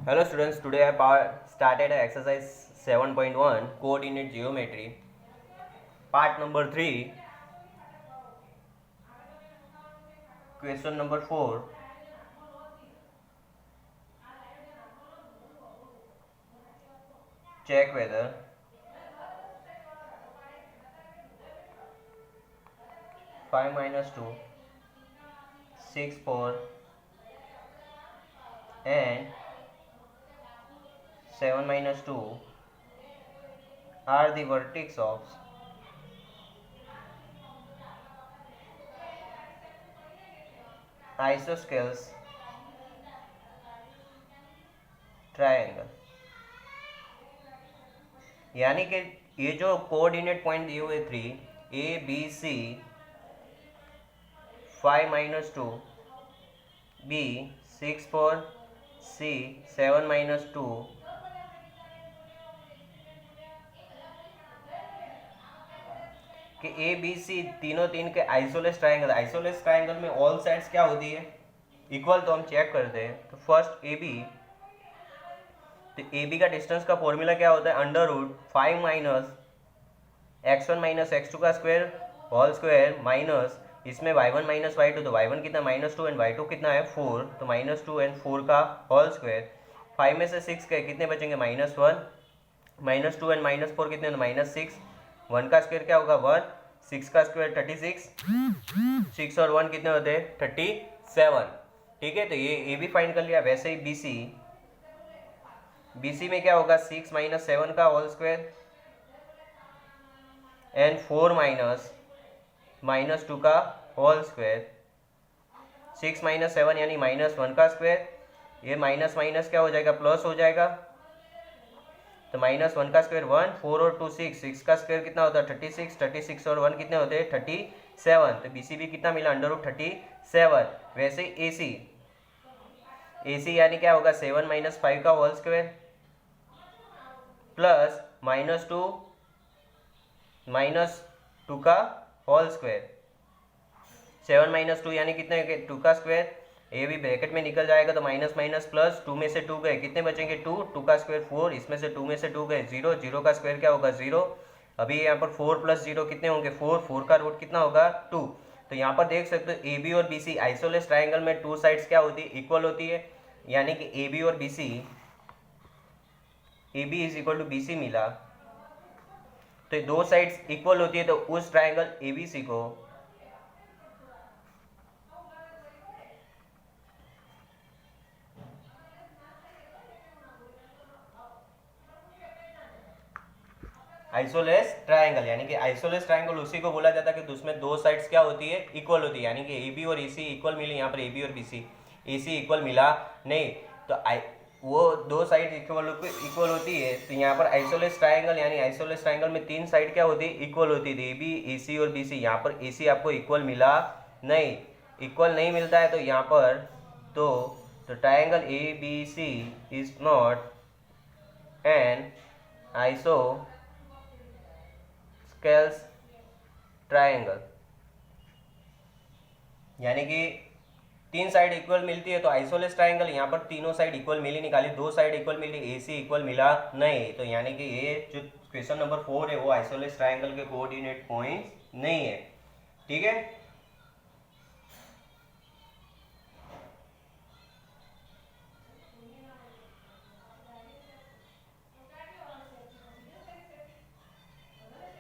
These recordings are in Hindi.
Hello students, today I started exercise 7.1 coordinate geometry part number 3 question number 4. Check whether five minus 2, 6, 4 and 7 minus 2 are the vertex of isosceles triangle. यानी कि ये जो कोऑर्डिनेट पॉइंट दिए हुए 3 A B C 5 minus 2 B 6 4 C 7 minus 2 कि ए बी सी तीनों तीन के आइसोलेस ट्राइंगल में ऑल साइड्स क्या होती है इक्वल. तो हम चेक करते हैं. तो फर्स्ट ए बी, तो ए बी का डिस्टेंस का फॉर्मूला क्या होता है under root 5 minus x1 minus x2 का स्क्वायर होल स्क्वायर माइनस इसमें y1 माइनस y2, तो y1 कितना -2 एंड y2 कितना है 4, तो -2 एंड 4 का होल स्क्वायर. 5 में से 6 गए कितने बचेंगे -1, -2 एंड -4 कितने -6, 1 का स्क्वायर क्या होगा 1, 6 का स्क्वायर 36, 6 और 1 कितने होते हैं 37. ठीक है, तो ये ए भी फाइंड कर लिया. वैसे ही बी सी में क्या होगा 6 माइनस 7 का होल स्क्वायर एंड 4 माइनस 2 का होल स्क्वायर. 6 माइनस 7 यानी -1 का स्क्वायर. ये माइनस माइनस क्या हो जाएगा प्लस हो जाएगा. तो -1 का स्क्वायर 1, 4 और 2 6, 6 का स्क्वायर कितना होता है 36, 36 और 1 कितने होते हैं 37. तो बी सी भी कितना मिला अंडर रूट 37. वैसे ए सी यानी क्या होगा 7 माइनस 5 का होल स्क्वायर प्लस -2 का होल स्क्वायर. 7 माइनस 2 यानी कितने 2 का स्क्वायर. ये भी ब्रैकेट में निकल जाएगा तो माइनस माइनस प्लस 2 में से 2 गए कितने बचेंगे 2, 2 का स्क्वायर 4, इसमें से 2 में से 2 गए 0, 0 का स्क्वायर क्या होगा 0. अभी यहाँ पर 4 प्लस 0 कितने होंगे 4, 4 का रूट कितना होगा 2. तो यहाँ पर देख सकते हो ए बी और बी सी आइसोलेस ट्राइंगल में टू साइड्स क्या होती है इक्वल होती है. यानी कि ए बी और B C A B is equal to B C मिला. तो दो साइड्स इक्वल होती है तो उस ट्राइंगल ए बी सी को आइसोलेस ट्राइंगल. यानी कि आइसोलेस ट्राइंगल उसी को बोला जाता है कि उसमें दो साइड्स क्या होती है इक्वल होती है. यानी कि ए बी और ए सी इक्वल मिली. यहाँ पर ए बी और बी सी ए सी इक्वल मिला नहीं. तो वो दो साइड इक्वल होती है. तो यहाँ पर आइसोलेस ट्राइंगल यानी आइसोलेस ट्राइंगल में तीन साइड क्या होती है इक्वल होती है. ए बी ए सी और बी सी. यहाँ पर ए सी आपको इक्वल मिला नहीं. इक्वल नहीं मिलता है तो यहाँ पर तो triangle A B C is not an isosceles triangle. यानी कि तीन साइड इक्वल मिलती है तो आइसोलेस ट्राइंगल. यहाँ पर तीनों साइड इक्वल मिली निकाली, दो साइड इक्वल मिली, ए सी इक्वल मिला नहीं. तो यानी कि ये जो क्वेश्चन नंबर 4 है वो आइसोलेस ट्राइंगल के कोऑर्डिनेट पॉइंट्स नहीं है. ठीक है,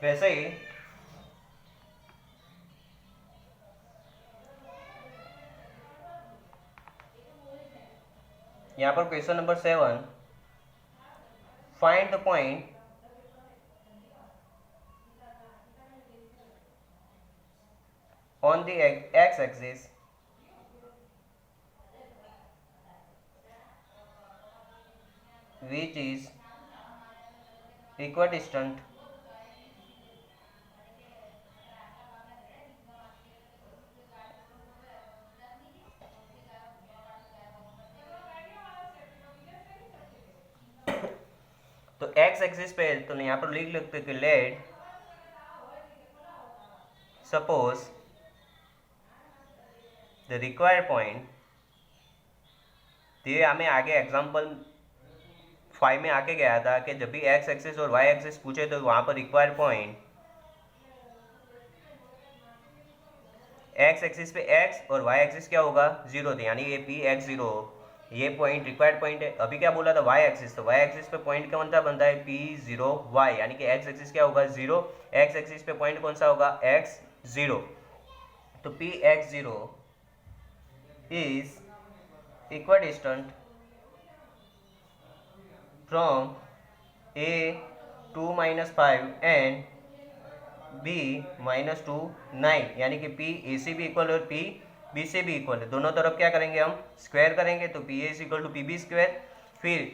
वैसे ही यहाँ पर question number 7 find the point on the x-axis which is equidistant तो x एक्सिस पे तो यहाँ पर लिख लेते कि let suppose the required point. तो ये हमें आगे एग्जांपल 5 में आके गया था कि जब भी एक्स एक्सिस और वाई एक्सिस पूछे तो वहां पर रिक्वायर्ड पॉइंट एक्स एक्सिस पे एक्स और वाई एक्सिस क्या होगा 0 थे, यानी ये पी एक्स 0 ये पॉइंट रिक्वायर्ड पॉइंट है। अभी क्या बोला था वाई एक्सिस, तो वाई एक्सिस पे पॉइंट कौन सा बनता है पी 0 वाई, यानी कि एक्स एक्सिस क्या होगा 0, एक्स एक्सिस पे पॉइंट कौन सा होगा एक्स 0, तो P x 0 is equidistant from A 2 - 5 and B -2 9, यानी कि पी ए से भी इक्वल और पी बी से भी इक्वल है। दोनों तरफ क्या करेंगे हम स्क्वायर करेंगे, तो P A is equal to P B square, फिर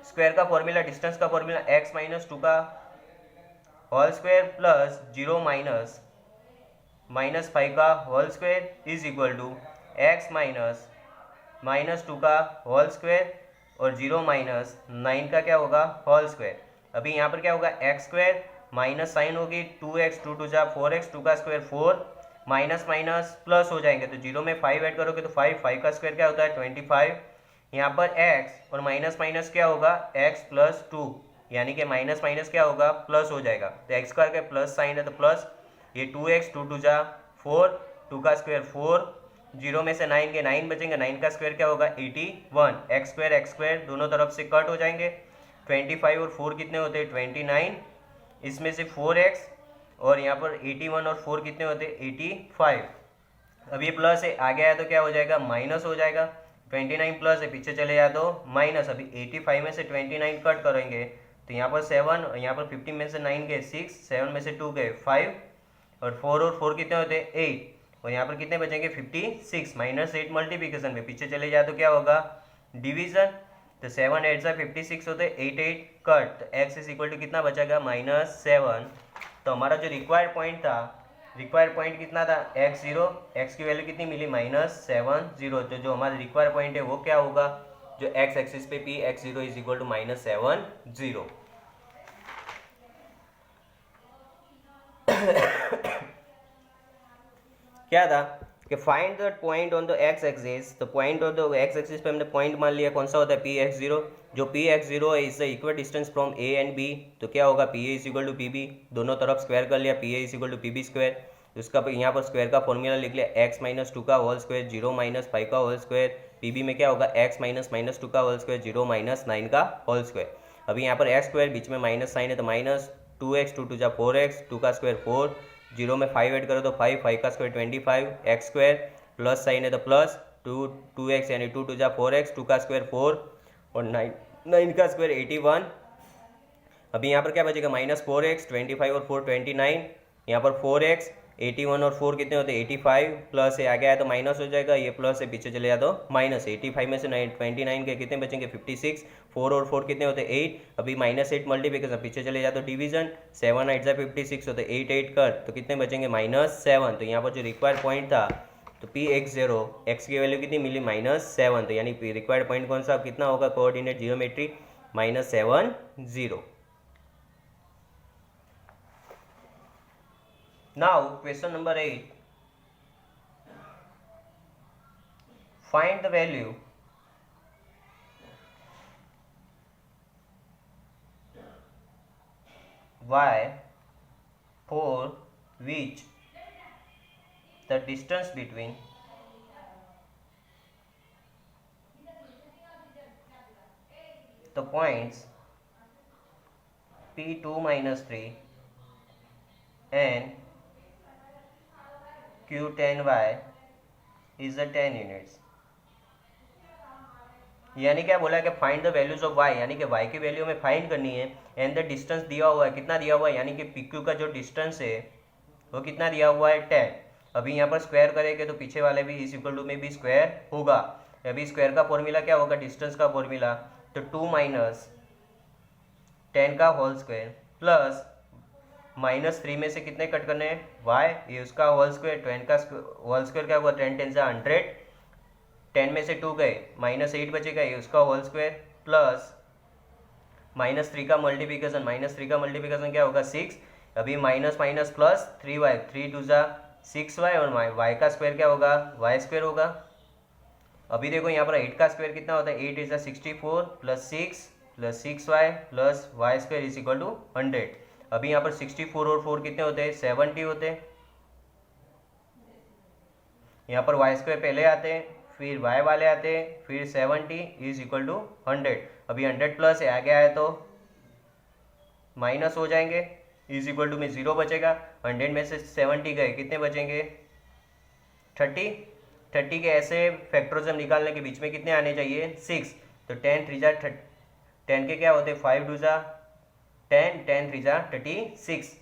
स्क्वायर का फॉर्मूला डिस्टेंस का फॉर्मूला x - 2 का होल स्क्वायर प्लस 0 - 5 का whole square is equal to x -2 का होल स्क्वायर और 0 - 9 का क्या होगा होल स्क्वायर। अभी यहाँ पर क्या होगा एक्स स्क्वायर माइनस साइन होगी 2x 2 2 जा 4x 2 का स्क्वायर 4 माइनस माइनस प्लस हो जाएंगे, तो 0 में 5 ऐड करोगे तो 5 का स्क्वायर क्या होता है 25। यहाँ पर x और माइनस माइनस क्या होगा x + 2, यानी कि माइनस माइनस क्या होगा प्लस हो जाएगा, तो एक्स स्क्वायर का प्लस साइन है तो प्लस, ये 2x 2 2 जा 4 2 का स्क्वायर 4, 0 में से 9 के 9 बचेंगे, 9 का स्क्वायर क्या होगा 81, एक्स स्क्वायर दोनों तरफ से कट हो जाएंगे, 25 और 4 कितने होते हैं 29, इसमें से 4x और यहाँ पर 81 और 4 कितने होते हैं 85। अब ये प्लस है आगे आया तो क्या हो जाएगा माइनस हो जाएगा, 29 प्लस है पीछे चले जाए तो माइनस। अभी 85 में से 29 कट करेंगे तो यहाँ पर 7 और यहाँ पर 50 में से 9 गए 6, 7 में से 2 गए 5 और 4 कितने होते हैं 8 और यहाँ पर कितने बचेंगे 56, -8 मल्टीप्लिकेशन में पीछे चले जाए तो क्या होगा डिवीजन, तो 7 8 56 होते 8 8 कट, तो x इज इक्वल टू कितना बचेगा -7। तो हमारा जो रिक्वायर्ड पॉइंट था, रिक्वायर्ड पॉइंट कितना था x0, x की वैल्यू कितनी मिली -7 तो जो हमारा रिक्वायर्ड पॉइंट है वो क्या होगा जो x एक्सिस पे p x0 is equal to -7 क्या था कि find the point on the x axis, तो point on the x axis पे हमने पॉइंट मान लिया कौन सा होता है पी एक्स 0, जो पी एक्स 0 है इससे equal distance from A and B, तो क्या होगा P A is equal to P B, दोनों तरफ स्क्वायर कर लिया, P A is equal to P B square, उसका यहाँ पर स्क्वायर का फॉर्मूला लिख लिया x - 2 का होल स्क्वायर 0 - 5 का होल स्क्वायर, पी बी में क्या होगा x - 2 का होल स्क्वायर 0 - 9 का होल स्क्वायर। अभी यहाँ पर एक्स स्क्वायर बीच में माइनस साइन है तो माइनस 2x 2 2 जा 4x 2 का स्क्वायर 4, 0 में 5 ऐड करो तो 5 का square 25, x square plus sign है तो प्लस 2x यानी 2 2 जा 4x 2 का स्क्वायर 4 और 9 का स्क्वायर 81। अभी यहाँ पर क्या बचेगा -4x 25 और 4 29, यहाँ पर 4x 81 और 4 कितने होते हैं 85, प्लस है आगे आया तो माइनस हो जाएगा, ये प्लस है पीछे चले जाए तो माइनस, 85 में से 29 के कितने बचेंगे 56, 4 और 4 कितने होते हैं 8, अभी -8 मल्टीप्लिकेशन पीछे चले जाए तो डिवीजन, 7 8 जा 56 होते 8 8 कर, तो कितने बचेंगे -7। तो यहाँ पर जो रिक्वायर्ड पॉइंट था तो पी x0 x की वैल्यू कितनी मिली -7, तो यानी रिक्वायर्ड पॉइंट कौन सा कितना होगा coordinate geometry -7 0। Now question number 8, find the value y for which the distance between the points P2 - 3 and Q10y is a 10 units। यानी क्या बोला है कि find the values of y, यानी कि y की वैल्यू हमें फाइंड करनी है, एंड द डिस्टेंस दिया हुआ है, कितना दिया हुआ है यानी कि PQ का जो डिस्टेंस है वो कितना दिया हुआ है 10। अभी यहाँ पर स्क्वायर करेंगे तो पीछे वाले भी इस इक्वल टू में भी स्क्वायर होगा। अभी स्क्वायर का फॉर्मूला क्या होगा डिस्टेंस का फॉर्मूला, तो 2 - 10 का होल स्क्वायर प्लस -3 में से कितने कट करने हैं y, ये उसका होल स्क्वायर, 10 का होल स्क्वायर क्या हुआ 10 10 से 100, 10 में से 2 गए -8 बचेगा, ये उसका होल स्क्वायर प्लस -3 का मल्टीप्लिकेशन क्या होगा 6, अभी माइनस माइनस प्लस 3y 3 2 जा 6y और y का स्क्वायर क्या होगा y स्क्वायर होगा, अभी देखो यहाँ पर 8 का स्क्वायर कितना होता है, 8 is 64 plus 6y plus y square is equal to 100। अभी यहाँ पर 64 और 4 कितने होते हैं, 70 होते हैं। यहाँ पर वाई स्क्वायर पहले आते हैं, फिर वाई वाले आते हैं, फिर 70 इज इक्वल टू 100। अभी 100 प्लस है, आगे आए तो माइनस हो जाएंगे, इज इक्वल टू में 0 बचेगा। 100 में से 70 गए, कितने बचेंगे, 30। 30 के ऐसे फैक्टरिज्म निकालने के बीच में कितने आने चाहिए, 6। तो 10 3 जा 10 के क्या होते हैं, 5 2 जा 10, 10 3 जा 36।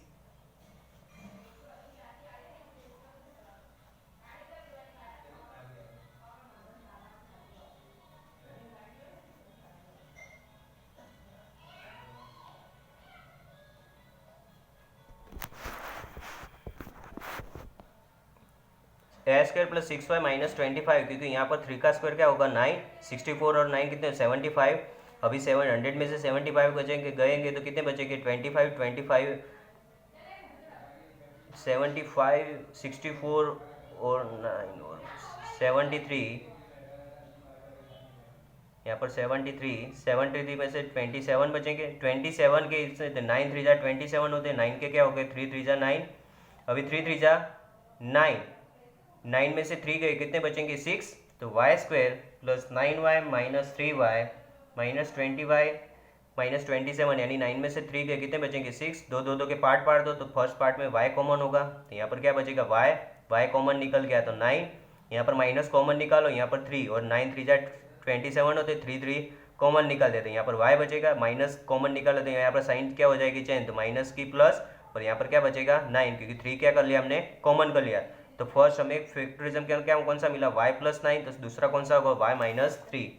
ए स्क्वायर प्लस 6y माइनस 25, क्योंकि यहाँ पर 3 का स्क्वायर क्या होगा, 9। 64 और 9 कितने, 75। अभी 700 में से 75 बचेंगे, गएंगे तो कितने बचेंगे, 25 25 75 64 और 9 और 73। यहाँ पर 73 में से 27 बचेंगे। 27 के इससे 9 3 जा 27 होते हैं, 9 के क्या हो गए, 3 3 जा 9। अभी 3 3 जा 9, 9 में से 3 गए, कितने बचेंगे, 6। तो y square plus 9y minus 3y minus 20y minus 27, यानी 9 में से 3 गए, कितने बचेंगे, 6। दो दो दो के पार्ट दो, तो फर्स्ट पार्ट में y कॉमन होगा, तो यहाँ पर क्या बचेगा, y कॉमन निकल गया तो 9। यहाँ पर माइनस कॉमन निकालो, यहाँ पर 3 और 9 3 जा 27 होते, 3 3 कॉमन निकाल देते हैं, यहाँ पर y बचेगा। माइनस कॉमन निकाल देते हैं, यहाँ पर साइन क्या हो जाएगी, चेंज, तो माइनस की प्लस, और यहाँ पर क्या बचेगा, 9, क्योंकि 3 क्या कर लिया हमने, कॉमन कर लिया। तो फर्स्ट हमें फैक्टरिज्म के क्या कौन सा मिला, y प्लस 9, तो दूसरा कौन सा होगा, y माइनस 3।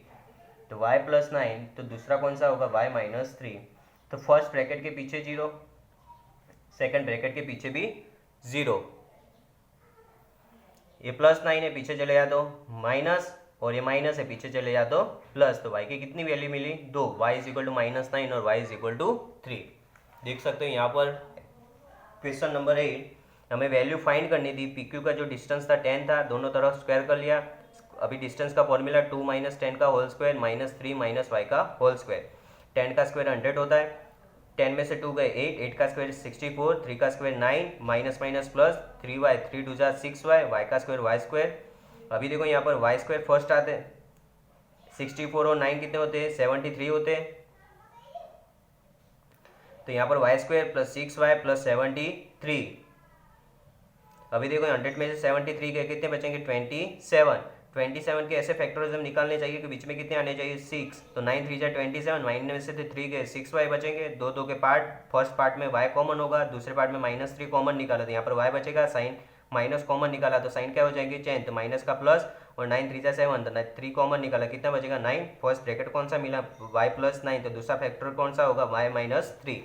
तो y प्लस 9, तो दूसरा कौन सा होगा, y माइनस 3। तो फर्स्ट ब्रैकेट के पीछे 0, सेकंड ब्रैकेट के पीछे भी 0। ये प्लस 9 है, पीछे चले जा तो माइनस, और ये माइनस है, पीछे चले जा तो प्लस। तो y की कितनी वैल्यू मिली, 2। y is equal to minus 9 और y इज इक्वल टू 3। देख सकते हो यहाँ पर क्वेश्चन नंबर 8 हमें वैल्यू फाइंड करनी थी। पी क्यू का जो डिस्टेंस था 10 था, दोनों तरफ स्क्वायर कर लिया। अभी डिस्टेंस का फॉर्मूला 2 माइनस 10 का whole square minus 3 minus y का होल स्क्वायर। 10 का स्क्वायर 100 होता है, 10 में से 2 गए 8, 8 का स्क्वायर 64, 3 का square 9, minus minus plus 3y, 3 2 जा 6y, y का स्क्वायर y स्क्वायर। अभी देखो यहाँ पर y स्क्वायर फर्स्ट आते हैं, 64 और 9 कितने होते हैं, 73 होते हैं। तो यहाँ पर y square plus 6y plus 73। अभी देखो 100 में से 73 के कितने बचेंगे, 27। 27 के ऐसे फैक्टरिज्म निकालने चाहिए कि बीच में कितने आने चाहिए, 6। तो 9 3 जा 27, 9 में से 3 के 6y बचेंगे। दो दो के पार्ट, फर्स्ट पार्ट में y कॉमन होगा, दूसरे पार्ट में माइनस 3 कॉमन निकाला, तो यहाँ पर y बचेगा। साइन माइनस कॉमन निकाला तो साइन क्या हो जाएंगे, चेंज, तो माइनस का प्लस, और 9 3 जा 7, तो 3 कॉमन निकाला, कितना बचेगा, 9। फर्स्ट ब्रैकेट कौन सा मिला, y प्लस 9, तो दूसरा फैक्टर कौन सा होगा, y माइनस 3।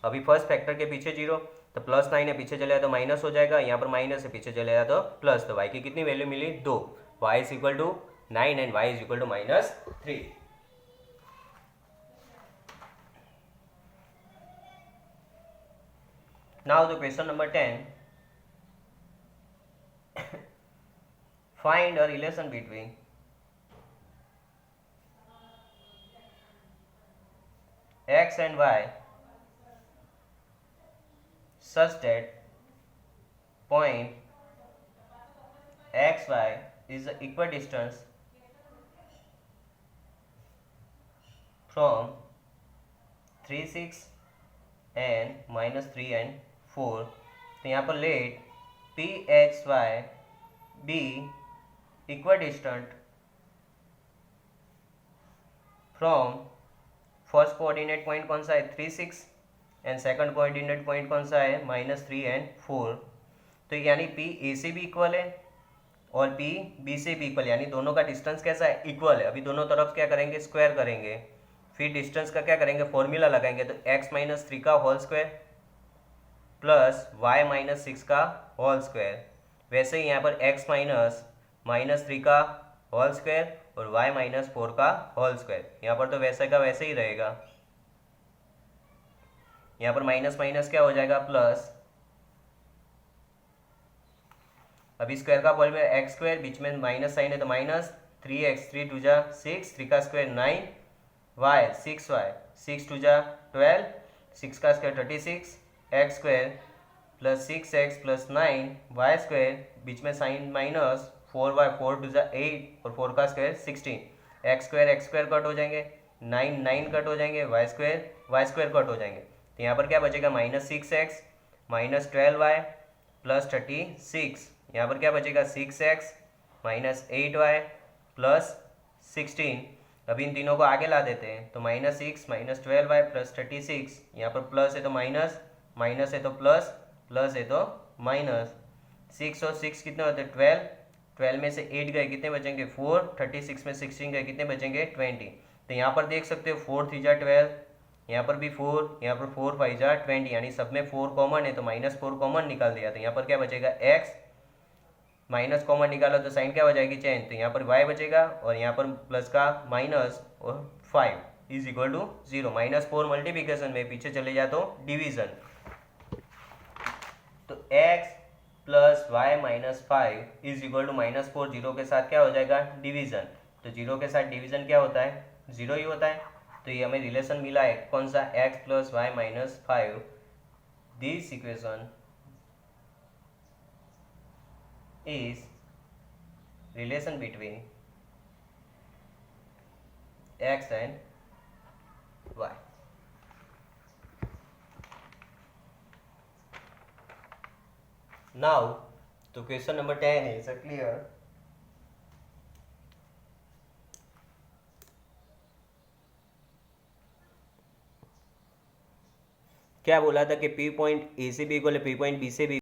अभी फर्स्ट फैक्टर के पीछे 0, तो प्लस 9 है, पीछे चले जाए तो माइनस हो जाएगा, यहाँ पर माइनस है, पीछे चले जाए तो प्लस। तो y की कितनी वैल्यू मिली, 2। y is equal to 9 and y is equal to minus 3। Now the question number 10, find a relation between x and y such that point xy is the equidistance from 3 6 and minus 3 and 4। तो यहाँ पर let P x y be equidistant from first coordinate point कौन सा है, 3 6, एंड सेकंड कोऑर्डिनेट पॉइंट कौन सा है, माइनस 3 एंड 4। तो यानी पी ए से भी इक्वल है और पी बी से भी इक्वल, यानी दोनों का डिस्टेंस कैसा है, इक्वल है। अभी दोनों तरफ क्या करेंगे, स्क्वायर करेंगे, फिर डिस्टेंस का क्या करेंगे, फॉर्मूला लगाएंगे। तो x माइनस 3 का whole square plus y minus 6 का होल स्क्वायर। वैसे ही यहाँ पर x माइनस 3 का होल स्क्वायर और y माइनस 4 का होल स्क्वायर। यहाँ पर तो वैसे का वैसे ही रहेगा, यहाँ पर माइनस माइनस क्या हो जाएगा, प्लस। अभी स्क्वायर का फॉर्मूला एक्स स्क्वायर, बीच में माइनस साइन है तो माइनस, 3x 3 टू जा 6, 3 का स्क्वायर 9, y 6y 6 टू जा 12, 6 का square 36, x square plus 6x plus 9 y square, बीच में साइन माइनस 4y 4 टू जा 8 और 4 का स्क्वायर 16, x स्क्वायर कट हो जाएंगे, 9 कट हो जाएंगे, y स्क्वायर कट हो जाएंगे। तो यहाँ पर क्या बचेगा minus 6x minus 12y plus 36, यहाँ पर क्या बचेगा 6x माइनस 8y प्लस 16। अभी इन तीनों को आगे ला देते हैं तो माइनस 6 माइनस 12y प्लस 36, यहाँ पर प्लस है तो माइनस, माइनस है तो प्लस, प्लस है तो माइनस। 6 और 6 कितने होते हैं 12, 12 में से 8 गए कितने बचेंगे 4, 36 में 16 गए कितने बचेंगे 20। तो यहाँ पर देख सकते हो 4 3 जा 12, यहाँ पर भी 4, यहाँ पर 4 5 जा 20, यानी सब में 4 कॉमन है तो माइनस 4 कॉमन निकाल दिया। तो यहाँ पर क्या बचेगा x, माइनस कॉमन निकाला तो साइन क्या हो जाएगी चेंज, तो यहाँ पर y बचेगा और यहाँ पर प्लस का माइनस और 5 is equal to 0। Minus 4 multiplication में, पीछे चले जाए तो डिवीजन, तो x plus y minus 5 is equal to minus 4, zero के साथ क्या हो जाएगा डिवीजन। तो जीरो के साथ डिवीजन क्या होता है जीरो ही होता है। तो ये हमें रिलेशन मिला है कौन सा x plus y minus 5, this equation is relation between x and y। Now तो क्वेश्चन नंबर 10 is clear। क्या बोला था कि P पॉइंट ए से भी इक्वल है P पॉइंट बी से भी